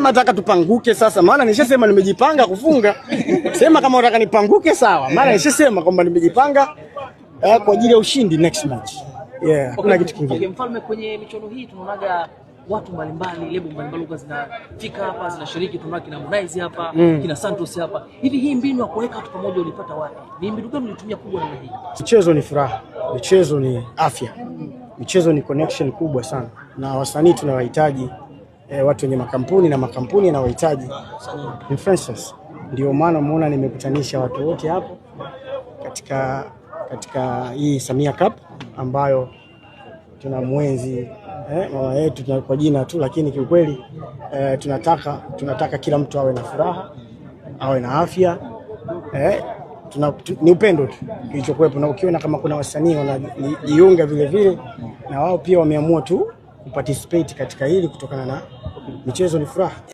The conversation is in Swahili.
nataka tupanguke sasa, maana nishasema nimejipanga kufunga. Sema kama unataka nipanguke sawa, maana nishasema kwamba nimejipanga kwa ajili ya ushindi next match. Yeah, hakuna kitu kingine. Okay, Mfalme, kwenye michuano hii tunaonaga watu mbalimbali, lebo mbalimbali zinafika hapa, zinashiriki. Tunaona kina Harmonize hapa, kina Santos hapa. Hivi hii mbinu ya kuweka watu pamoja ulipata wapi? Ni mbinu gani ulitumia kubwa namna hii? Michezo ni furaha, michezo ni afya, michezo ni connection kubwa sana, na wasanii tunawahitaji watu wenye makampuni, na makampuni yanawahitaji influencers. Ndio maana umeona nimekutanisha watu wote hapo katika hii Samia Cup ambayo tunamwenzi mama yetu kwa jina tu, lakini kiukweli tunataka kila mtu awe na furaha, awe na afya. Ni upendo tu kilichokuwepo, na ukiona kama kuna wasanii wanajiunga vile vile na wao pia wameamua tu kuparticipate katika hili kutokana na michezo ni furaha.